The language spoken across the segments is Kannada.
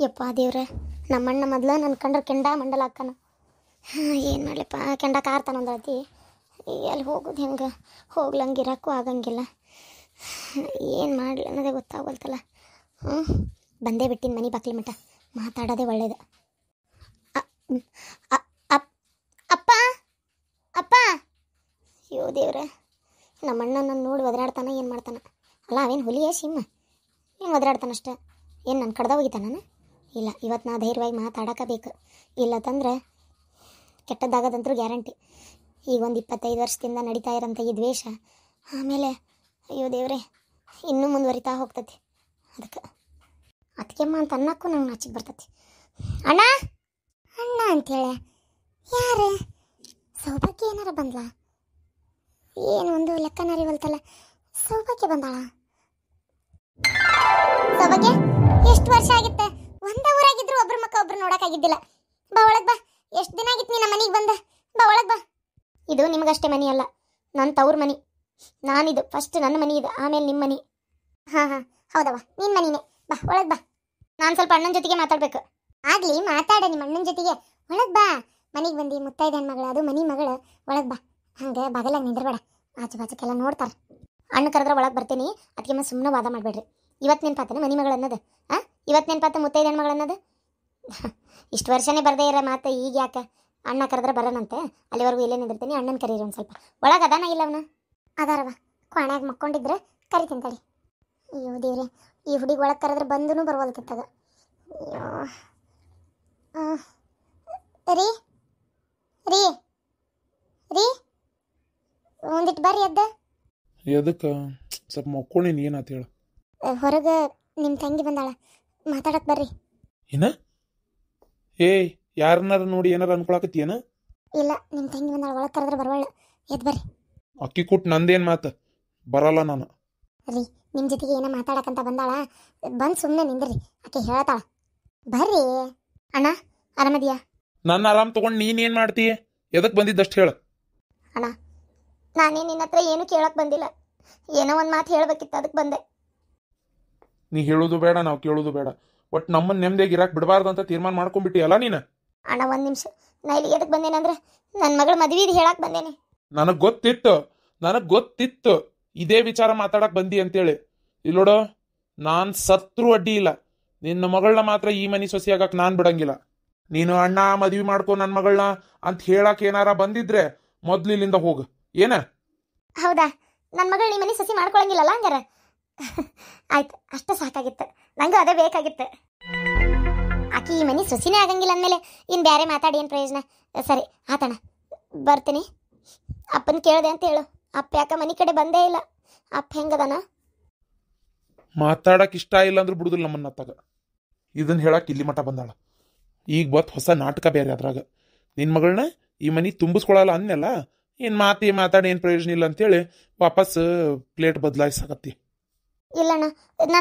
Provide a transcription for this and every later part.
ಯಪ್ಪ ದೇವ್ರೆ, ನಮ್ಮಣ್ಣ ಮೊದ್ಲು ನನ್ನ ಕಂಡ್ರೆ ಕೆಂಡ ಮಂಡಲ ಹಾಕನ. ಏನು ಮಾಡಲಿಪ್ಪ, ಕೆಂಡ ಕಾರ್ತಾನಂದತಿ. ಎಲ್ಲಿ ಹೋಗೋದು ಹೆಂಗೆ, ಹೋಗ್ಲಂಗಿರಕ್ಕೂ ಆಗಂಗಿಲ್ಲ. ಏನು ಮಾಡಲಿ ಅನ್ನೋದೇ ಗೊತ್ತಾಗೋಲ್ತಲ್ಲ. ಬಂದೇ ಬಿಟ್ಟಿನ ಮನೆ ಬಾಕ್ಲಿ ಮಠ, ಮಾತಾಡೋದೇ ಒಳ್ಳೇದು. ಅಪ್ಪ ಅಪ್ಪ, ಅಯ್ಯೋ ದೇವ್ರೆ, ನಮ್ಮಣ್ಣ ನನ್ನ ನೋಡಿ ಒದರಾಡ್ತಾನೆ. ಏನು ಮಾಡ್ತಾನೆ? ಅಲ್ಲ, ಅವೇನು ಹುಲಿಯೇ ಸಿಮ್ಮ, ಏನು ಒದರಾಡ್ತಾನಷ್ಟೆ. ಏನು ನನ್ನ ಕಡ್ದ ಹೋಗಿದ್ದ ನಾನು? ಇಲ್ಲ, ಇವತ್ತು ನಾ ಧೈರ್ಯವಾಗಿ ಮಾತಾಡೋಕಬೇಕು. ಇಲ್ಲತ್ತಂದ್ರೆ ಕೆಟ್ಟದ್ದಾಗದಂತರೂ ಗ್ಯಾರಂಟಿ. ಈಗ ಒಂದು 25 ವರ್ಷದಿಂದ ನಡೀತಾ ಇರೋಂಥ ಈ ದ್ವೇಷ ಆಮೇಲೆ ಅಯ್ಯೋ ದೇವ್ರೆ ಇನ್ನೂ ಮುಂದುವರಿತಾ ಹೋಗ್ತತಿ. ಅದಕ್ಕೆಮ್ಮ ಅಂತ ಅನ್ನಕ್ಕೂ ನಂಗೆ ನಾಚಿಗೆ ಬರ್ತತಿ. ಅಣ್ಣ ಅಣ್ಣ ಅಂತೇಳಿ ಯಾರು? ಸೌಭಾಗ್ಯ ಏನಾರ ಬಂದ್ಲಾ? ಏನು ಒಂದು ಲೆಕ್ಕನರಿವಲ್ತಲ್ಲ. ಸೌಭಾಗ್ಯ ಬಂದಾಳ? ಸೌಭಾಗ್ಯ ಎಷ್ಟು ವರ್ಷ ಆಗಿತ್ತೆ? ಒಂದೇ ಊರಾಗಿದ್ರು ಒಬ್ರ ಮಕ್ಕ ಒಬ್ರು ನೋಡೋಕ್ಕಾಗಿದ್ದಿಲ್ಲ. ಬಾ ಒಳಗೆ ಬಾ. ಎಷ್ಟು ದಿನ ಆಗಿತ್ತು ನೀನು ಮನೆಗೆ ಬಂದ? ಬಾ ಒಳಗೆ ಬಾ. ಇದು ನಿಮಗಷ್ಟೇ ಮನೆ ಅಲ್ಲ, ನನ್ನ ತವ್ರ ಮನೆ. ನಾನಿದು ಫಸ್ಟ್ ನನ್ನ ಮನೆ ಇದು, ಆಮೇಲೆ ನಿಮ್ಮ ಮನೆ. ಹಾಂ ಹೌದವ, ನಿನ್ನ ಮನೆಯೇ. ಬಾ ಒಳಗೆ ಬಾ. ನಾನು ಸ್ವಲ್ಪ ಅಣ್ಣನ ಜೊತೆಗೆ ಮಾತಾಡ್ಬೇಕು. ಆಗಲಿ, ಮಾತಾಡ ನಿಮ್ಮ ಅಣ್ಣನ ಜೊತೆಗೆ. ಒಳಗೆ ಬಾ. ಮನೆಗೆ ಬಂದು ಮುತ್ತೈದ ಹೆಣ್ಮಗಳು, ಅದು ಮನೆ ಮಗಳು. ಒಳಗೆ ಬಾ. ಹಂಗೆ ಬಗಲಾಗ ನಿಂದಿರ್ಬೇಡ, ಆಚು ಬಾಚಕ್ಕೆಲ್ಲ ನೋಡ್ತಾರೆ. ಅಣ್ಣ ಕರೆದ್ರೆ ಒಳಗೆ ಬರ್ತೀನಿ. ಅದಕ್ಕೆ ಸುಮ್ಮನೆ ವಾದ ಮಾಡಬೇಡ್ರಿ. ಇವತ್ತು ನೆನಪಾತನ ಮನೆ ಮಗಳು ಅನ್ನೋದು? ಇವತ್ತು ನೆನಪಾತ ಮುತ್ತೈದ ಹೆಣ್ಮಗಳು ಅನ್ನೋದು? ಇಷ್ಟು ವರ್ಷನೇ ಬರದೇ ಇರೋ ಮಾತು ಈಗ ಯಾಕೆ? ಅಣ್ಣ ಕರೆದ್ರೆ ಬರೋಣಂತೆ, ಅಲ್ಲಿವರೆಗೂ ಇಲ್ಲೇ ನಿಂದಿರ್ತೀನಿ. ಅಣ್ಣನ ಕರೀರಿ ಒಂದು ಸ್ವಲ್ಪ. ಒಳಗೆ ಅದಾನ ಇಲ್ಲ ಅವನ? ಅದಾರವ, ಕೋಣೆಯಾಗ ಮಕ್ಕೊಂಡಿದ್ರೆ ಕರಿತೀನಿ ತಡಿ. ಅಯ್ಯೋ ದೇವ್ರೆ, ಈ ಹುಡುಗಿ ಒಳಗೆ ಕರೆದ್ರೆ ಬಂದೂ ಬರ್ಬೋದಕ್ಕಿತ್ತಾಗ. ರೀ ರೀ ರೀ ಒಂದಿಟ್ಟು ಬರ್ರಿ ಎದ್ದ. ಎದಕ್ಕೆ? ಸ್ವಲ್ಪ ಮಕ್ಕೊಂಡಿನಿ, ಏನಾತ ಹೇಳು. ಹೊರಗೆ ನಿಮ್ಮ ತಂಗಿ ಬಂದಾಳ, ಮಾತಾಡಕ್ಕೆ ಬರ್ರಿ. ಏನ? ಏಯ್, ಯಾರನ್ನಾರ ನೋಡಿ ಏನಾರ ಅನ್ಕೊಳಕತ್ತೀಯನ? ಇಲ್ಲ, ನಿಮ್ಮ ತಂಗಿ ಬಂದಾಳ, ಒಳಗೆ ಕರೆದ್ರೆ ಬರವಳ. ಎದ್ದು ಬರ್ರಿ. ಅಕ್ಕಿ ಕೊಟ್ಟು ನಂದೇನು ಮಾತು? ಬರಲ್ಲ ನಾನು. ರೀ, ನಿಮ್ಮ ಜೊತೆಗೆ ಏನೋ ಮಾತಾಡಕ್ಕಂತ ಬಂದಾಳ, ಬಂದು ಸುಮ್ಮನೆ ನಿಂದ್ರಿ. ಆಕೆ ಹೇಳ್ತಾಳ. ಬರ್ರಿ. ಅಣ್ಣ ಆರಾಮದಿಯಾ? ನನ್ನ ಆರಾಮ್ ತಗೊಂಡು ನೀನೇನು ಮಾಡ್ತೀಯ? ಎದಕ್ಕೆ ಬಂದಿದ್ದಷ್ಟು ಹೇಳು. ಅಣ್ಣ, ನಾನೇ ನಿನ್ನ ಹತ್ರ ಏನು ಕೇಳಕ್ಕೆ ಬಂದಿಲ್ಲ. ಏನೋ ಒಂದು ಮಾತು ಹೇಳಬೇಕಿತ್ತು, ಅದಕ್ಕೆ ಬಂದೆ. ನೀ ಹೇಳೋದು ಬೇಡ, ನಾವು ಕೇಳೋದು ಬೇಡ. ಒಟ್ಟು ನಮ್ಮನ್ನು ನೆಮ್ಮದಿಯಾಗಿ ಇರಕ್ಕೆ ಬಿಡಬಾರ್ದು ಅಂತ ತೀರ್ಮಾನ ಮಾಡ್ಕೊಂಡ್ಬಿಟ್ಟಿಯಲ್ಲ ನೀನು. ಅಣ್ಣ ಒಂದು ನಿಮಿಷ, ನಾ ಇಲ್ಲಿ ಎದಕ್ಕೆ ಬಂದೇನಂದ್ರೆ ನನ್ನ ಮಗಳ ಮದುವೆದು ಹೇಳಕ್ಕೆ ಬಂದೇನೆ. ನನಗೆ ಗೊತ್ತಿತ್ತು ಇದೇ ವಿಚಾರ ಮಾತಾಡಕ್ಕೆ ಬಂದಿ ಅಂತೇಳಿ. ಇಲ್ಲೋಡು, ನಾನು ಸತ್ರು ಅಡ್ಡಿ ಇಲ್ಲ, ನಿನ್ನ ಮಗಳನ್ನ ಮಾತ್ರ ಈ ಮನೆ ಸೊಸೆಯಾಗಕ್ಕೆ ನಾನು ಬಿಡಂಗಿಲ್ಲ. ನೀನು ಅಣ್ಣ ಮದುವೆ ಮಾಡ್ಕೊ ನನ್ನ ಮಗಳನ್ನ ಅಂತ ಹೇಳಕ್ಕೆ ಏನಾರ ಬಂದಿದ್ರೆ ಮೊದ್ಲು ಇಲ್ಲಿಂದ ಹೋಗು. ಏನ? ಹೌದಾ? ನನ್ನ ಮಗಳು ಈ ಮನೆ ಸೊಸೆ ಮಾಡ್ಕೊಳಂಗಿಲ್ಲಲ್ಲ ಹಂಗಾರ? ಆಯ್ತು, ಅಷ್ಟು ಸಾಕಾಗಿತ್ತು, ನಂಗೂ ಅದೇ ಬೇಕಾಗಿತ್ತು. ಆಕಿ ಈ ಮನೆ ಸೊಸಿನೇ ಆಗಂಗಿಲ್ಲ ಅಂದಮೇಲೆ ಇನ್ನು ಬೇರೆ ಮಾತಾಡಿ ಏನು ಪ್ರಯೋಜನ? ಸರಿ ಆತಣ್ಣ, ಬರ್ತೀನಿ. ಅಪ್ಪನ ಕೇಳಿದೆ ಅಂತ ಹೇಳು. ಅಪ್ಪ ಯಾಕೆ ಮನೆ ಕಡೆ ಬಂದೇ ಇಲ್ಲ? ಅಪ್ಪ ಹೆಂಗದಾನ? ಮಾತಾಡಕ್ಕೆ ಇಷ್ಟ ಇಲ್ಲ ಅಂದ್ರೆ ಬಿಡುದಿಲ್ಲ ನಮ್ಮನ್ನ ತಗ. ಇದನ್ನ ಹೇಳಕ್ಕೆ ಇಲ್ಲಿ ಮಠ ಬಂದಾಳ. ಈಗ ಬತ್ ಹೊಸ ನಾಟಕ ಬೇರೆ. ಅದ್ರಾಗ ನಿನ್ನ ಮಗಳನ್ನ ಈ ಮನೆ ತುಂಬಿಸ್ಕೊಳಲ್ಲ ಅನ್ನೆಲ್ಲ, ಏನು ಮಾತಾಡಿ ಏನು ಪ್ರಯೋಜನ ಇಲ್ಲ ಅಂತೇಳಿ ವಾಪಸ್ ಪ್ಲೇಟ್ ಬದಲಾಯಿಸಾಕತ್ತಿ. ಇಲ್ಲಣ್ಣ,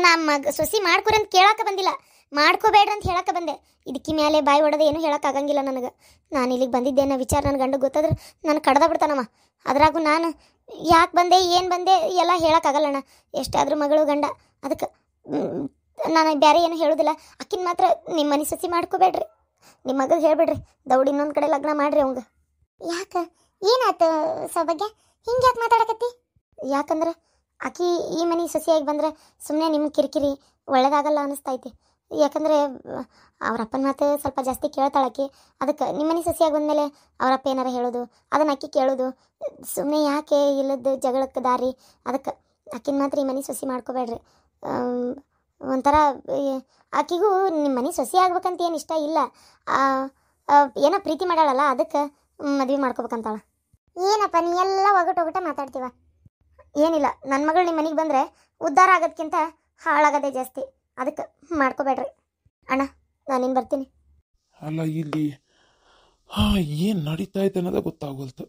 ನಾನು ಸೊಸಿ ಮಾಡ್ಕೊರಿ ಅಂತ ಕೇಳಕ್ಕೆ ಬಂದಿಲ್ಲ, ಮಾಡ್ಕೋಬೇಡ್ರಿ ಅಂತ ಹೇಳಕ್ಕೆ ಬಂದೆ. ಇದಕ್ಕೆ ಮೇಲೆ ಬಾಯಿ ಹೊಡೆದು ಏನು ಹೇಳೋಕ್ಕಾಗಂಗಿಲ್ಲ ನನಗೆ. ನಾನು ಇಲ್ಲಿಗೆ ಬಂದಿದ್ದೇನೋ ವಿಚಾರ ನನ್ನ ಗಂಡು ಗೊತ್ತಾದ್ರೆ ನಾನು ಕಡ್ದ ಬಿಡ್ತಾನವ. ಅದ್ರಾಗೂ ನಾನು ಯಾಕೆ ಬಂದೆ ಏನು ಬಂದೆ ಎಲ್ಲ ಹೇಳೋಕ್ಕಾಗಲ್ಲಣ್ಣ. ಎಷ್ಟಾದರೂ ಮಗಳು ಗಂಡ, ಅದಕ್ಕೆ ನಾನು ಬೇರೆ ಏನು ಹೇಳೋದಿಲ್ಲ. ಅಕ್ಕಿನ ಮಾತ್ರ ನಿಮ್ಮ ಮನೆ ಸೊಸಿ ಮಾಡ್ಕೋಬೇಡ್ರಿ, ನಿಮ್ಮ ಮಗಗೆ ಹೇಳ್ಬೇಡ್ರಿ, ದೌಡಿ ಇನ್ನೊಂದು ಕಡೆ ಲಗ್ನ ಮಾಡ್ರಿ ಅವಂಗೆ. ಯಾಕೆ? ಏನಾಯ್ತು ಸೌಭಾಗ್ಯ, ಹಿಂಗೆ ಯಾಕೆ ಮಾತಾಡಕತ್ತಿ? ಯಾಕಂದ್ರೆ ಆಕಿ ಈ ಮನೆ ಸೊಸೆಯಾಗಿ ಬಂದರೆ ಸುಮ್ಮನೆ ನಿಮ್ಮ ಕಿರಿಕಿರಿ ಒಳ್ಳೇದಾಗಲ್ಲ ಅನ್ನಿಸ್ತೈತಿ. ಯಾಕಂದರೆ ಅವರಪ್ಪನ ಮಾತು ಸ್ವಲ್ಪ ಜಾಸ್ತಿ ಕೇಳ್ತಾಳಾಕಿ. ಅದಕ್ಕೆ ನಿಮ್ಮ ಮನೆ ಸೊಸೆಯಾಗಿ ಬಂದಮೇಲೆ ಅವರಪ್ಪ ಏನಾರ ಹೇಳೋದು, ಅದನ್ನು ಅಕ್ಕಿ ಕೇಳೋದು, ಸುಮ್ಮನೆ ಯಾಕೆ ಇಲ್ಲದ ಜಗಳಕ್ಕೆ ದಾರಿ. ಅದಕ್ಕೆ ಆಕಿನ ಮಾತ್ರ ಈ ಮನೆ ಸೊಸೆ ಮಾಡ್ಕೋಬೇಡ್ರಿ. ಒಂಥರ ಆಕಿಗೂ ನಿಮ್ಮ ಮನೆ ಸೊಸೆ ಆಗ್ಬೇಕಂತ ಏನು ಇಷ್ಟ ಇಲ್ಲ, ಏನೋ ಪ್ರೀತಿ ಮಾಡಾಳಲ್ಲ, ಅದಕ್ಕೆ ಮದುವೆ ಮಾಡ್ಕೋಬೇಕಂತಾಳ. ಏನಪ್ಪ ನೀ ಎಲ್ಲ ಒಗಟೊಗಟ ಮಾತಾಡ್ತೀವ? ಏನಿಲ್ಲ, ನನ್ನ ಮಗಳು ನಿಮ್ಮ ಮನೆಗೆ ಬಂದರೆ ಉದ್ಧಾರ ಆಗೋದಕ್ಕಿಂತ ಹಾಳಾಗೋದೇ ಜಾಸ್ತಿ. ಅದಕ್ಕೆ ಮಾಡ್ಕೋಬೇಡ್ರಿ ಅಣ್ಣ, ನಾನಿನ್ನು ಬರ್ತೀನಿ. ಅಲ್ಲ, ಇಲ್ಲಿ ಏನು ನಡೀತಾ ಐತೆ ಅನ್ನೋದೇ ಗೊತ್ತಾಗೋಲ್ತು.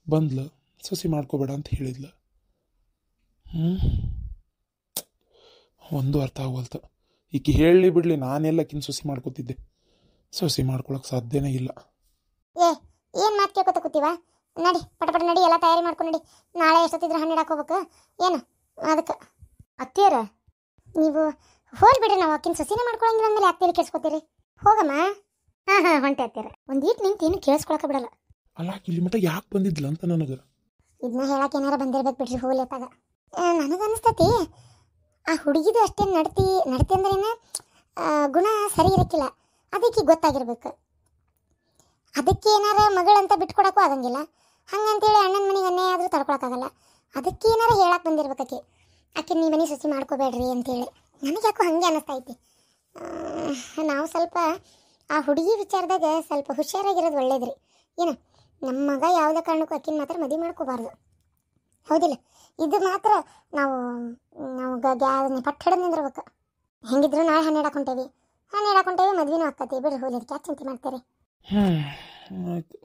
ಬಂದ್ಲು, ಸೊಸಿ ಮಾಡ್ಕೋಬೇಡ ಅಂತ ಹೇಳಿದ್ಲ. ಒಂದು ಅರ್ಥ ಆಗೋಲ್ತು. ಈಕೆ ಹೇಳಲಿ ಬಿಡಲಿ, ನಾನೆಲ್ಲಕ್ಕಿಂತ ಸೊಸಿ ಮಾಡ್ಕೋತಿದ್ದೆ. ಸೊಸಿ ಮಾಡ್ಕೊಳಕ್ಕೆ ಸಾಧ್ಯನೇ ಇಲ್ಲ. ಏನು ಮಾತು ಕೇಳ್ಕೊತ ಕೂತೀವ? ನಡಿ ಪಟ ನಡಿ, ಎಲ್ಲ ತಯಾರಿ ಮಾಡ್ಕೊಂಡು ನಡಿ. ನಾಳೆ ಎಷ್ಟೊತ್ತಿದ್ರೆ ಹಣ್ಣು ಇಡಕ್ಕೆ ಹೋಗ್ಬೇಕು ಏನು? ಅದಕ್ಕೆ ಅತ್ತಿಯರ ನೀವು ಹೋಲ್ ಬಿಡ್ರಿ, ನಾವು ಆಕಿನ ಸೊಸಿನೇ ಮಾಡ್ಕೊಳಂಗಿಲ್ಲ ಅಂದ್ಮೇಲೆ ಯಾಕೆ ತಲೆ ಕೆಡ್ಸ್ಕೊತೀರಿ? ಹೋಗಮ್ಮ. ಹಾಂ ಹೊಂಟೆ ಹತ್ತೀರ. ಒಂದೀಟ್ ನಿಂತು ಏನು ಕೇಳಿಸ್ಕೊಳಕ ಬಿಡಲ್ಲ. ಅಲ್ಲ ಇಲ್ಲಿ ಮಟ ಯಾಕೆ ಬಂದಿದ್ಲ ಅಂತ ನನಗೆ ಇದನ್ನ ಹೇಳಕ್ಕೆ ಏನಾರ ಬಂದಿರ್ಬೇಕು ಬಿಡ್ರಿ ಹೋಲ್ ಎತ್ತಾಗ. ನನಗೆ ಅನಿಸ್ತತಿ ಆ ಹುಡುಗಿದು ಅಷ್ಟೇನು ನಡತಿ ಅಂದ್ರೇನು ಗುಣ ಸರಿ ಇರಕ್ಕಿಲ್ಲ, ಅದಕ್ಕೆ ಗೊತ್ತಾಗಿರ್ಬೇಕು. ಅದಕ್ಕೆ ಏನಾರ ಮಗಳಂತ ಬಿಟ್ಕೊಡಕ್ಕೂ ಆಗಂಗಿಲ್ಲ, ಹಂಗಂತೇಳಿ ಅಣ್ಣನ ಮನೆಗೆ ಅನ್ಯಾಯ ಆದರೂ ತಡ್ಕೊಳಕ್ಕಾಗಲ್ಲ. ಅದಕ್ಕೆ ಏನಾರ ಹೇಳಕ್ಕೆ ಬಂದಿರ್ಬೇಕು ಆಕೆ ನೀ ಮನೆ ಸೊಸಿ ಮಾಡ್ಕೋಬೇಡ್ರಿ ಅಂತೇಳಿ. ನನಗೆ ಯಾಕೋ ಹಾಗೆ ಅನ್ನಿಸ್ತೈತಿ. ನಾವು ಸ್ವಲ್ಪ ಆ ಹುಡುಗಿ ವಿಚಾರದಾಗ ಸ್ವಲ್ಪ ಹುಷಾರಾಗಿರೋದು ಒಳ್ಳೇದ್ರಿ. ಏನು ನಮ್ಮ ಮಗ ಯಾವುದೇ ಕಾರಣಕ್ಕೂ ಆಕಿನ ಮಾತ್ರ ಮದುವೆ ಮಾಡ್ಕೋಬಾರ್ದು, ಹೌದಿಲ್ಲ? ಇದು ಮಾತ್ರ ನಾವು ಪಟ್ಟು ಹಿಡಿದು ನಿಂದಿರ್ಬೇಕು. ಹೆಂಗಿದ್ರು ನಾಳೆ 12 ಹಾಕೊಂಡೇವಿ, ಮದುವೆನೂ ಆಗ್ತತಿ. ಬಿಡ್ರಿ ಹೋಗಿ, ಅದಕ್ಕೆ ಯಾಕೆ ಚಿಂತೆ ಮಾಡ್ತಾರೆ? ಆಯ್ತು,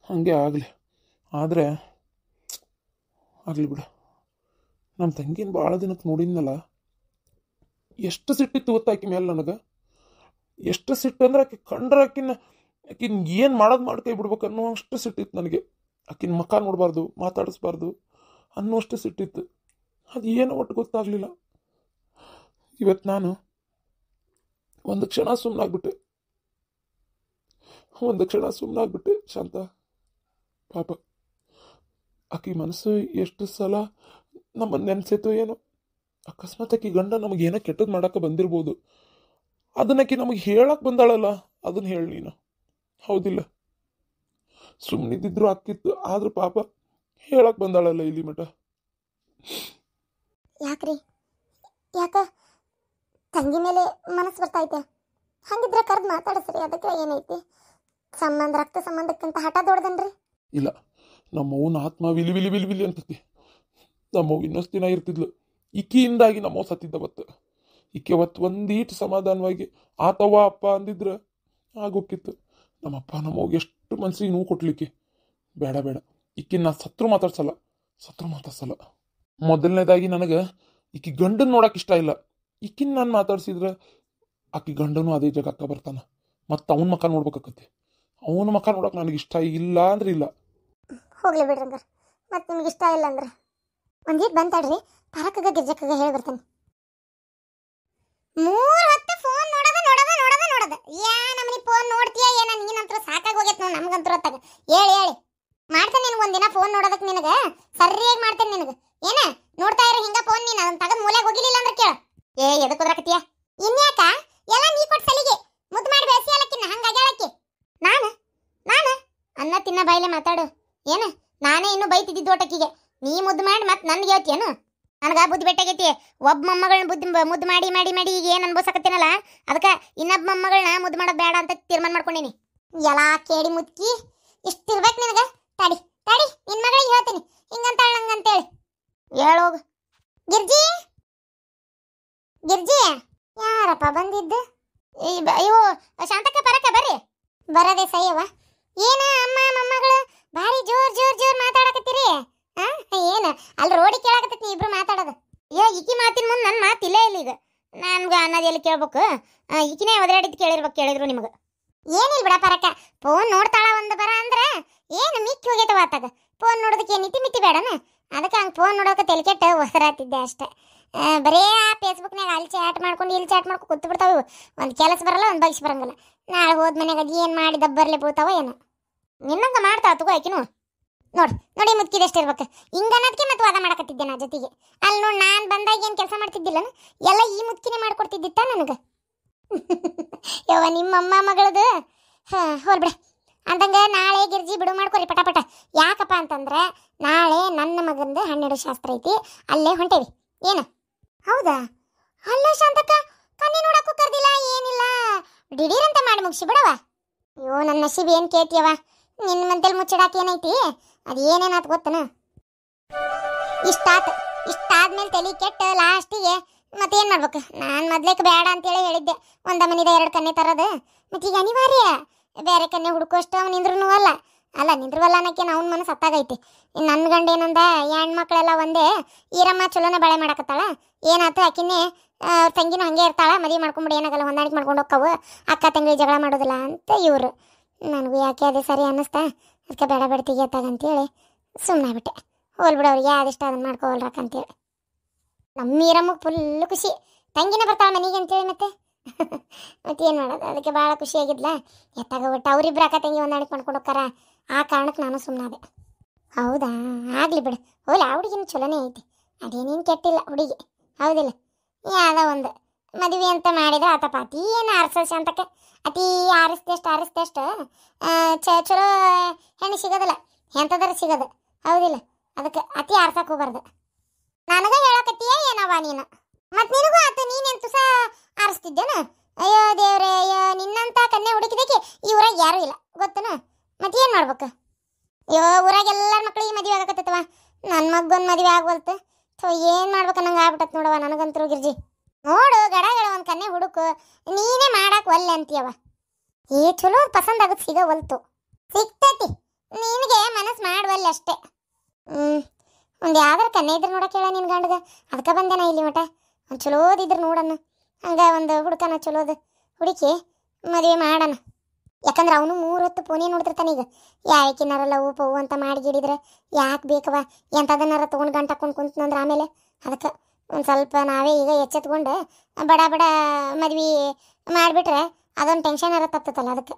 ಹಾಗೆ ಆಗಲಿ. ಆದರೆ ಆಗಲಿ ಬಿಡು. ನಮ್ಮ ತಂಗಿನ ಭಾಳ ದಿನಕ್ಕೆ ನೋಡಿದ್ನಲ್ಲ, ಎಷ್ಟು ಸಿಟ್ಟಿತ್ತು ಗೊತ್ತಾ ಆಕಿ ಮೇಲೆ ನನಗೆ. ಎಷ್ಟು ಸಿಟ್ಟು ಅಂದ್ರೆ ಆಕೆ ಕಂಡ್ರೆ ಆಕಿನ ಏನು ಮಾಡೋದು ಮಾಡಿ ಕೈ ಬಿಡ್ಬೇಕು ಅನ್ನೋ ಅಷ್ಟು ಸಿಟ್ಟಿತ್ತು ನನಗೆ. ಆಕಿನ ಮುಖ ನೋಡಬಾರ್ದು, ಮಾತಾಡಿಸ್ಬಾರ್ದು ಅನ್ನೋಷ್ಟು ಸಿಟ್ಟಿತ್ತು. ಅದು ಏನೋ ಒಟ್ಟು ಗೊತ್ತಾಗಲಿಲ್ಲ. ಇವತ್ತು ನಾನು ಒಂದು ಕ್ಷಣ ಸುಮ್ಮನಾಗ್ಬಿಟ್ಟೆ ಶಾಂತ. ಪಾಪ ಆಕಿ ಮನಸ್ಸು ಎಷ್ಟು ಸಲ ನಮ್ಮನ್ನು ನೆನೆಸಿತು ಏನೋ. ಅಕಸ್ಮಾತ್ ಆಕಿ ಗಂಡ ನಮಗೇನೋ ಕೆಟ್ಟದ್ದು ಮಾಡೋಕೆ ಬಂದಿರ್ಬೋದು, ಅದನ್ನಕ್ಕೆ ನಮಗೆ ಹೇಳಕ್ಕೆ ಬಂದಾಳಲ್ಲ, ಅದನ್ನು ಹೇಳಿ ನೀನು, ಹೌದಿಲ್ಲ? ಸುಮ್ಮನಿದ್ದಿದ್ರು ಆಗ್ತಿತ್ತು, ಆದ್ರೂ ಪಾಪ ಹೇಳಕ್ಕೆ ಬಂದಾಳಲ್ಲ ಇಲ್ಲಿ ಮಠ. ಯಾಕ್ರಿ? ಯಾಕ ತಂಗಿ ಮೇಲೆ ಮನಸ್ಸು ಬರ್ತೈತೆ? ಹಂಗಿದ್ರೆ ಕರೆದು ಮಾತಾಡಿಸ್ರಿ, ಅದಕ್ಕೆ ಏನೈತಿ? ರಕ್ತ ಸಂಬಂಧಕ್ಕಿಂತ ಹಠ ದೊಡ್ದನ್ರಿ? ಇಲ್ಲ, ನಮ್ಮವ್ವನ ಆತ್ಮ ವಿಲಿ ವಿಲಿ ವಿಲಿ ವಿಲಿ ಅಂತತಿ. ನಮ್ಮವ್ವ ಇನ್ನೊಂದು ದಿನ ಇರ್ತಿದ್ಲು, ಇಕ್ಕಿಯಿಂದಾಗಿ ನಮ್ಮವ್ವ ಸತ್ತಿದ್ದವತ್ತು. ಈಕೆ ಅವತ್ತು ಒಂದೀಟು ಸಮಾಧಾನವಾಗಿ ಆತವ್ವ ಅಪ್ಪ ಅಂದಿದ್ರೆ ಆಗೋಕ್ಕಿತ್ತು. ನಮ್ಮಪ್ಪ ನಮ್ಮವ್ಗೆ ಎಷ್ಟು ಮನ್ಸಿಗೆ ನೋವು ಕೊಟ್ಲಿಕ್ಕೆ. ಬೇಡ ಈಕಿನ ನಾ ಸತ್ರು ಮಾತಾಡ್ಸಲ್ಲ. ಮೊದಲನೇದಾಗಿ ನನಗೆ ಈಕಿ ಗಂಡನ ನೋಡಕ್ಕೆ ಇಷ್ಟ ಇಲ್ಲ. ಈಕಿನ ನಾನು ಮಾತಾಡ್ಸಿದ್ರೆ ಆಕಿ ಗಂಡನೂ ಅದೇ ಜಾಗಕ್ಕೆ ಬರ್ತಾನ, ಮತ್ತು ಅವನ ಮಕ್ಕ ನೋಡ್ಬೇಕಾಕತಿ. ಅವನ ಮಕ್ಕ ನೋಡಕ್ಕೆ ನನಗೆ ಇಷ್ಟ ಇಲ್ಲ ಅಂದ್ರೆ ಇಲ್ಲ. ಹೋಗ್ಲಿ ಬಿಡ್ರಿ ಹಂಗಾರೆ. ಮತ್ತೆ ನಿಮ್ಗೆ ಇಷ್ಟ ಇಲ್ಲ ಅಂದ್ರೆ ಒಂದೀಟ್ ಬಂತಾಡ್ರಿ, ಪರಕಗ ಗಿರ್ಜಕ್ಕಗ ಹೇಳಿ ಬರ್ತಾನೆ. 3 ಹೊತ್ತು ಫೋನ್ ನೋಡೋದ ಯಾ ನಮ್ಮನಿ ಫೋನ್ ನೋಡ್ತೀಯ ಏನ? ನೀನಂತ್ರ ಸಾಕಾಗಿ ಹೋಗೈತೆ ನೋಡಿ ನಮ್ಗಂತ್ರ ಹೊತ್ತಾಗ. ಹೇಳಿ ಮಾಡ್ತೇನೆ ನಿನಗೆ ಒಂದಿನ ಫೋನ್ ನೋಡೋದಕ್ಕೆ. ನಿನಗೆ ಸರಿಯಾಗಿ ಮಾಡ್ತೇನೆ ನಿನಗೆ. ಏನ ನೋಡ್ತಾ ಇರೋ ಹಿಂಗ ಫೋನ್ ನೀನು ಅದನ್ನ ತಗದ್ ಮೂಲೆಗೆ ಹೋಗಿಲಿಲ್ಲ ಅಂದ್ರೆ ಕೇಳ. ಎದಕ್ಕೆ ಹೋದ್ರಕತ್ತೀಯ? ಇನ್ಯಾಕ ಎಲ್ಲ ನೀ ಕೊಟ್ಟು ಸಲಿಗೆ ಮುದ್ದು ಮಾಡಿ ಬೇಸಿ ಅಲ್ಲಕ್ಕಿನ್ನ ಹಂಗಾಗಿ ಹೇಳಕ್ಕಿ. ನಾನು ಅನ್ನ ತಿನ್ನ ಬಾಯಿಲೆ ಮಾತಾಡು. ಏನ ನಾನೇ ಇನ್ನೂ ಬೈತಿದ್ದಿದ್ದು ಓಟಕ್ಕಿಗೆ, ನೀ ಮುದ್ದು ಮಾಡಿ ಮತ್ತೆ ನನಗೆ ಹೇಳ್ತೀಯನು? ನನಗ ಬುದ್ಧಿ ಬೆಟ್ಟಾಗೈತಿ. ಒಬ್ಬ ಮೊಮ್ಮಗಳನ್ನ ಮುದ್ದು ಮಾಡಿ ಈಗ ಏನು ಅನ್ಬೋಸಕತ್ತೇನಲ್ಲ, ಅದಕ್ಕೆ ಇನ್ನೊಬ್ಬ ಮೊಮ್ಮಗಳನ್ನ ಮುದ್ದು ಮಾಡೋದು ಬೇಡ ಅಂತ ತೀರ್ಮಾನ ಮಾಡ್ಕೊಂಡೀನಿ. ಎಲ್ಲ ಕೇಳಿ ಮುದ್ಕಿ ಇಷ್ಟಿರ್ಬೇಕು ನಿನಗೆ. ತಡಿ ನಿನ್ನ ಮಗಳಿಗೆ ಹೇಳ್ತೀನಿ ಹಿಂಗಂತ ನಂಗಂತೇಳಿ. ಹೇಳೋಗು. ಗಿರ್ಜಿ ಯಾರಪ್ಪ ಬಂದಿದ್ದು? ಅಯ್ಯೋ ಶಾಂತಕ್ಕ, ಪರಕ್ಕ ಬರ್ರಿ. ಬರದೆ ಸಯ್ಯವ. ಏನ ಅಮ್ಮ ಮೊಮ್ಮಗಳು ಭಾರಿ ಜೋರ್ ಮಾತಾಡಕತ್ತೀರಿ? ಏನು ಅಲ್ಲಿ ರೋಡಿ ಕೇಳಾಕತ್ತೈತಿ ಇಬ್ರು ಮಾತಾಡೋದು. ಈಕಿ ಮಾತಿನ ಮುಂದೆ ನನ್ನ ಮಾತಿಲ್ಲೇ ಇಲ್ಲ. ಈಗ ನನ್ಗೆ ಅನ್ನೋದು ಎಲ್ಲಿ ಕೇಳ್ಬೇಕು? ಈಕಿನೇ ಒದರಾಡಿದ್ದು ಕೇಳಿದ್ರು ನಿಮಗೆ. ಏನಿಲ್ಲ ಬಿಡ ಪರಕ್ಕ, ಫೋನ್ ನೋಡ್ತಾಳ ಒಂದು ಬರ ಅಂದ್ರೆ ಏನು ಮಿಕ್ಕಿ ಹೋಗೈತೆ ವಾತಾಗ. ಫೋನ್ ನೋಡೋದಕ್ಕೆ ಏನು ಮಿತಿ ಬೇಡನ? ಅದಕ್ಕೆ ಹಂಗೆ ಫೋನ್ ನೋಡೋಕೆ ತಲೆ ಕೆಟ್ಟು ಹೊಸರಾತಿದ್ದೆ ಅಷ್ಟೇ. ಬರೇ ಆ ಫೇಸ್ಬುಕ್ನಾಗ ಅಲ್ಲಿ ಚಾಟ್ ಮಾಡ್ಕೊಂಡು ಇಲ್ಲಿ ಚಾಟ್ ಮಾಡ್ಕೊಂಡು ಕೂತು ಬಿಡ್ತಾವೆ. ಒಂದು ಕೆಲಸ ಬರಲ್ಲ, ಒಂದು ಬಗ್ಸಿ ಬರಂಗಿಲ್ಲ. ನಾಳೆ ಹೋದ ಮನೆಯಾಗ ಅದು ಏನು ಮಾಡಿ ದಬ್ಬರ್ಲೆ ಬೀಳ್ತಾವ ಏನೋ. ನಿನ್ನಂಗೆ ಮಾಡ್ತಾವ ತಗೋ ಆಕಿನು. ನೋಡಿ ಮುದ್ಕಿದಷ್ಟು ಇರ್ಬೇಕು. ಹಿಂಗನ್ನೋದಕ್ಕೆ ಮತ್ತೆ ವಾದ ಮಾಡಕತ್ತಿದ್ದೆ ನಾ ಜೊತೆಗೆ. ಅಲ್ಲಿ ನೋಡಿ ನಾನು ಬಂದಾಗ ಏನು ಕೆಲಸ ಮಾಡ್ತಿದ್ದಿಲ್ಲ, ಎಲ್ಲ ಈ ಮುದ್ಕಿನೇ ಮಾಡ್ಕೊಡ್ತಿದ್ದಿತ್ತ ನನಗೆ. ಯವ್ವ ನಿಮ್ಮಮ್ಮ ಮಗಳದು ಹೋಲ್ಬಿಡ. ಅಂದಂಗೆ ನಾಳೆ ಗಿರ್ಜಿ ಬಿಡು ಮಾಡ್ಕೊರಿ ಪಟ. ಯಾಕಪ್ಪ ಅಂತಂದ್ರೆ ನಾಳೆ ನನ್ನ ಮಗಂದು 12 ಶಾಸ್ತ್ರ ಐತಿ, ಅಲ್ಲೇ ಹೊಂಟೇವಿ. ಏನು? ಹೌದಾ? ಅಲ್ಲ ಶಾಂತಕ್ಕ, ಕಣ್ಣಿ ನೋಡಕ್ಕೂ ಕರ್ದಿಲ್ಲ ಏನಿಲ್ಲ, ದಿಢೀರಂತ ಮಾಡಿ ಮುಗಿಸಿ ಬಿಡವ. ಅಯ್ಯೋ ನನ್ನ ನಸೀಬ್ ಏನು ಕೇಳ್ತೀಯವ? ನಿನ್ನ ಮಂತಲ್ಲಿ ಮುಚ್ಚಿಡಾಕ ಏನೈತಿ? ಅದು ಏನೇನಾತ್ ಗೊತ್ತನ? ಇಷ್ಟಾದ್ಮೇಲೆ ತಲೆ ಕೆಟ್ಟ ಲಾಸ್ಟಿಗೆ ಮತ್ತೇನು ಮಾಡ್ಬೇಕು? ನಾನು ಮೊದ್ಲೇಕ್ಕೆ ಬೇಡ ಅಂತೇಳಿ ಹೇಳಿದ್ದೆ, ಒಂದ ಮನಿದ 2 ಕನ್ನೆ ತರೋದು. ಮತ್ತೀಗ ಅನಿವಾರ್ಯ, ಬೇರೆ ಕನ್ನೆ ಹುಡುಕೋಷ್ಟು ಅವ್ನು ನಿಂದ್ರುವಲ್ಲ ಅನ್ನೋಕ್ಕೆ ಅವ್ನ ಮನಸ್ಸು ಸತ್ತಾಗೈತಿ. ನನ್ನ ಗಂಡ ಏನಂದ, ಹೆಣ್ಮಕ್ಳೆಲ್ಲ ಒಂದೇ, ಈರಮ್ಮ ಚಲೋನೆ ಬಾಳೆ ಮಾಡಕತ್ತಾಳ, ಏನಾಯ್ತು ಆಕಿನೇ ತಂಗಿನೂ ಹಂಗೆ ಇರ್ತಾಳ, ಮದುವೆ ಮಾಡ್ಕೊಂಬಿಡಿ, ಏನಾಗಲ್ಲ, ಹೊಂದಾಣಿಕೆ ಮಾಡ್ಕೊಂಡು ಹೋಕ್ಕವು, ಅಕ್ಕ ತಂಗಿ ಜಗಳ ಮಾಡೋದಿಲ್ಲ ಅಂತ ಇವರು. ನನಗೂ ಯಾಕೆ ಅದೇ ಸರಿ ಅನ್ನಿಸ್ತಾ, ಅದಕ್ಕೆ ಬೇಡ ತೆಗಿಯತ್ತಾಗಂತೇಳಿ ಸುಮ್ಮನೆ ಬಿಟ್ಟೆ. ಹೋಲ್ಬಿಡು, ಅವ್ರಿಗೆ ಯಾವ್ದಿಷ್ಟ ಅದನ್ನು ಮಾಡ್ಕೊಳ್ರಕ್ಕಂತೇಳಿ. ನಮ್ಮ ಈರಮ್ಮಗೆ ಫುಲ್ ಖುಷಿ. ತಂಗಿನ ಬರ್ತಾಳ ಮನೆಗೆ ಅಂತೇಳಿ ಮತ್ತೆ ಮತ್ತೆ ಏನು ಮಾಡೋದು, ಅದಕ್ಕೆ ಭಾಳ ಖುಷಿಯಾಗಿದ್ಲ. ಎತ್ತಾಗ ಒಟ್ಟು ಅವರಿಬ್ರು ಅಕ್ಕ ತಂಗಿ ಹೊಂದಾಣಿಕೆ ಮಾಡ್ಕೊಂಡು ಹೋಗ್ತಾರ, ಆ ಕಾರಣಕ್ಕೆ ನಾನು ಸುಮ್ಮನಾದೆ. ಹೌದಾ, ಆಗಲಿ ಬಿಡು. ಹೋಗ್ಲಿ, ಆ ಹುಡುಗಿನ ಚಲೋನೇ ಐತಿ, ಅದೇನೇನು ಕೆಟ್ಟಿಲ್ಲ ಹುಡುಗಿ, ಹೌದಿಲ್ಲ. ಯಾವುದೋ ಒಂದು ಮದುವೆ ಅಂತ ಮಾಡಿದ್ರೆ ಆತಪ್ಪ, ಅತಿ ಏನು ಆರಿಸ ಅಂತಕ್ಕೆ ಅತಿ ಆರಿಸ್ದಷ್ಟು ಚಲೋ ಹೆಣ್ಣು ಸಿಗೋದಿಲ್ಲ, ಎಂಥದಾರ ಸಿಗೋದು, ಹೌದಿಲ್ಲ. ಅದಕ್ಕೆ ಅತಿ ಆರ್ಸಕ್ಕೆ ಹೋಗ್ಬಾರ್ದು. ನನಗೆ ಹೇಳಕತ್ತೀಯ ಏನವ ನೀನು? ಮತ್ತು ನಿನಗೂ ಆತು, ನೀನೆಂತು ಸಹ ಆರಿಸ್ತಿದ್ದೇನ? ಅಯ್ಯೋ ದೇವ್ರೆ, ಅಯ್ಯೋ ನಿನ್ನಂತ ಕನ್ಯೆ ಹುಡುಕಿದಕ್ಕೆ ಈ ಊರಾಗ ಯಾರೂ ಇಲ್ಲ ಗೊತ್ತನ. ಮತ್ತೇನು ಮಾಡ್ಬೇಕು? ಅಯ್ಯೋ ಊರಾಗ ಎಲ್ಲರ ಮಕ್ಳಿಗೆ ಮದುವೆ ಆಗಕತ್ತವ, ನನ್ನ ಮಗೊಂದು ಮದುವೆ ಆಗ್ವಲ್ತು. ಸೊ ಏನು ಮಾಡ್ಬೇಕು ನಂಗೆ ಆಗ್ಬಿಟ್ಟತ್ ನೋಡವ ನನಗಂತರೂ ಗಿರ್ಜಿ. ನೋಡು ಗಡಗಳ ಒಂದು ಕನ್ಯೆ ಹುಡುಕು, ನೀನೇ ಮಾಡಕ್ಕೆ ಒಲ್ಲೆ ಅಂತೀಯವ. ಚಲೋ ಪಸಂದ್ ಆಗುತ್ತೆ, ಸಿಗೋವಲ್ತು. ಸಿಗ್ತೈತಿ, ನಿನಗೆ ಮನಸ್ಸು ಮಾಡುವಲ್ಲಿ ಅಷ್ಟೇ. ಒಂದು ಯಾವ್ದಾರು ಕನ್ಯೆ ಇದ್ರೆ ನೋಡಕ್ಕೆ ಹೇಳ ನಿನ್ನ ಗಂಡಗ, ಅದಕ್ಕೆ ಬಂದೇನ ಇಲ್ಲಿ ಮಟ. ಒಂದು ಚಲೋದಿದ್ರೆ ನೋಡಣ್ಣ, ಹಂಗೆ ಒಂದು ಹುಡುಕನ ಚಲೋದು ಹುಡುಕಿ ಮದುವೆ ಮಾಡೋಣ. ಯಾಕಂದ್ರೆ ಅವನು 3 ಹೊತ್ತು ಫೋನೇ ನೋಡ್ತಿರ್ತಾನೆ. ಈಗ ಯಾಕಿನಾರ ಲವ್ ಪವು ಅಂತ ಮಾಡಿಗಿಡಿದ್ರೆ ಯಾಕೆ ಬೇಕವ, ಎಂಥದನ್ನಾರ ತೊಗೊಂಡು ಗಂಟು ಹಾಕೊಂಡು ಕುಂತಂದ್ರೆ ಆಮೇಲೆ ಅದಕ್ಕೆ ಒಂದು ಸ್ವಲ್ಪ ನಾವೇ ಈಗ ಎಚ್ಚೆತ್ಕೊಂಡು ಬಡ ಬಡ ಮದ್ವೆ ಮಾಡಿಬಿಟ್ರೆ ಅದೊಂದು ಟೆನ್ಷನ್ ತಪ್ತಲ್ಲ. ಅದಕ್ಕೆ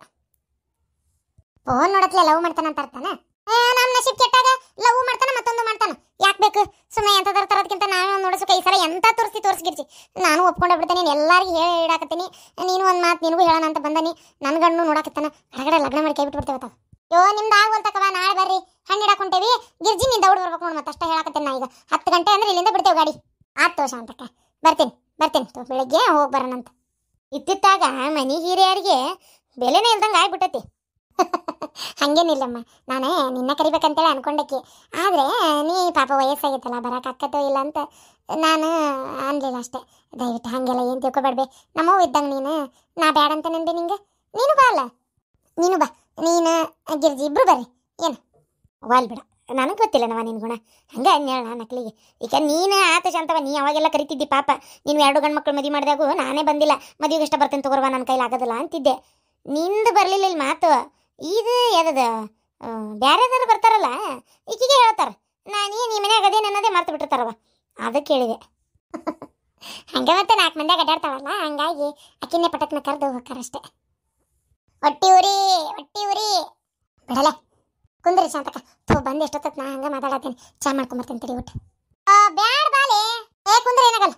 ಫೋನ್ ನೋಡತ್ಲೆ ಲವ್ ಮಾಡ್ತಾನೆ ಅಂತ ಅರ್ಥನ? ನಮ್ಮ ನಶೀಬ್ ಕೆಟ್ಟಾಗ ಲವ್ ಮಾಡ್ತಾನೆ, ಮತ್ತೊಂದು ಮಾಡ್ತಾನೆ, ಯಾಕೆ ಬೇಕು ಸುಮ್ಮನೆ ಎಂಥದ್ರ ತರೋದಕ್ಕಿಂತ ನಾನು ನೋಡಿಸೋ ಕೈ ಸಲ ಎಂಥ ತೋರಿಸ್ಗಿರ್ಸಿ ನಾನು ಒಪ್ಕೊಂಡೆ ಬಿಡ್ತೇನೆ. ನೀನು ಎಲ್ಲರಿಗೂ ಹೇಳಾಕತ್ತೀನಿ, ನೀನು ಒಂದು ಮಾತು ನಿನಗೂ ಹೇಳೋಣ ಅಂತ ಬಂದಾನಿ. ನನ್ನ ಗಂಡು ನೋಡಾಕತ್ತಾನ, ಹೊರಗಡೆ ಲಗ್ನ ಮಾಡಿ ಕೈ ಬಿಟ್ಬಿಡ್ತೇವತ್ತ. ನಿಮ್ದು ಆಗ್ವಲ್ತಕ್ಕವ, ನಾಳೆ ಬರ್ರಿ ಹಣ್ಣು ಇಡಾಕೊಂಟೇವಿ, ಗಿರ್ಜಿ ನಿಂದ ದೌಡ್ ಬರ್ಬೇಕು ನೋಡಿ. ಮತ್ತೆ ಅಷ್ಟೇ ಹೇಳಾಕತ್ತೇನೆ ನಾ. ಈಗ 10 ಗಂಟೆ ಅಂದ್ರೆ ಇಲ್ಲಿಂದ ಬಿಡ್ತೇವೆ ಗಾಡಿ. ಆತು ಶಾಂತಕ್ಕ, ಬರ್ತೀನಿ ಬೆಳಗ್ಗೆ ಹೋಗಿ ಬರೋಣಂತ. ಇತ್ತಿತ್ತಾಗ ಮನೆ ಹಿರಿಯರಿಗೆ ಬೆಲೆನೇ ಇಲ್ದಂಗೆ ಆಗ್ಬಿಟ್ಟತಿ. ಹಂಗೇನಿಲ್ಲಮ್ಮ, ನಾನು ನಿನ್ನ ಕರಿಬೇಕಂತೇಳಿ ಅನ್ಕೊಂಡಕ್ಕೆ, ಆದರೆ ನೀ ಪಾಪ ವಯಸ್ಸಾಗಿತ್ತಲ್ಲ ಬರಕ್ಕೆ ಅಕ್ಕತ್ತೋ ಇಲ್ಲ ಅಂತ ನಾನು ಅನ್ಲಿಲ್ಲ ಅಷ್ಟೇ. ದಯವಿಟ್ಟು ಹಾಗೆಲ್ಲ ಏನು ತಿಳ್ಕೊಬೇಡ್ಬೆ, ನಮ್ಮವ್ವ ಇದ್ದಂಗೆ ನೀನು. ನಾ ಬ್ಯಾಡ ಅಂತ ನಂದೆ ನಿಂಗೆ. ನೀನು ಬಾ ಅಲ್ಲ, ನೀನು ಬಾ, ನೀನು ಗಿರ್ಜಿ ಇಬ್ರು ಬರ್ರಿ. ಏನು ವಾಲ್ ಬಿಡ, ನನಗೆ ಗೊತ್ತಿಲ್ಲ ನವ ನಿನ್ನ ಗುಣ. ಹಂಗೆ ಅನ್ಯಾಳ ನಕಲಿಗೆ. ಈಗ ನೀನು ಆತ ಶಾಂತವ, ನೀ ಅವಾಗೆಲ್ಲ ಕರಿತಿದ್ದಿ ಪಾಪ. ನೀನು 2 ಗಂಡು ಮಕ್ಕಳು ಮದುವೆ ಮಾಡಿದಾಗೂ ನಾನೇ ಬಂದಿಲ್ಲ, ಮದುವೆಗೆ ಇಷ್ಟ ಬರ್ತೇನೆ ತಗೋರ್ವ, ನನ್ನ ಕೈಲಿ ಆಗೋದಿಲ್ಲ ಅಂತಿದ್ದೆ. ನಿಂದು ಬರಲಿಲ್ಲ ಇಲ್ಲಿ ಮಾತು. ಇದು ಯಾವ್ದದ ಬೇರೆದಾರು ಬರ್ತಾರಲ್ಲ, ಈಕಿಗೆ ಹೇಳ್ತಾರೆ, ನಾನೇನು ಈ ಮನ್ಯಾಗ ಅದೇನು ಅನ್ನೋದೇ ಮರ್ತು ಬಿಟ್ಟಿರ್ತಾರವ, ಅದಕ್ಕೆ ಕೇಳಿದೆ. ಹಂಗೆ ಮತ್ತೆ 4 ಮಂದಿಯಾಗ ಅಡ್ಡಾಡ್ತಾವಲ್ಲ, ಹಂಗಾಗಿ ಅಕ್ಕಿನ್ನೇ ಪಟಕ್ನ ಕರೆದು ಹೋಗ್ತಾರಷ್ಟೇ. ಹೊಟ್ಟಿ ಉರಿ ಬಿಡಲೆ, ಕುಂದ್ರಿ ಶಾಂತಕ್ಕ. ಬಂದು ಎಷ್ಟೊತ್ತ ನಾ ಹಂಗೆ ಮಾತಾಡತ್ತೇನೆ, ಚಾ ಮಾಡ್ಕೊಂಬರ್ತೇನೆ ತಡಿ. ಒಟ್ಟು ಬ್ಯಾಡ ಬಾಲೆ, ಕುಂದ್ರೆ ಏನಾಗಲ್ಲ.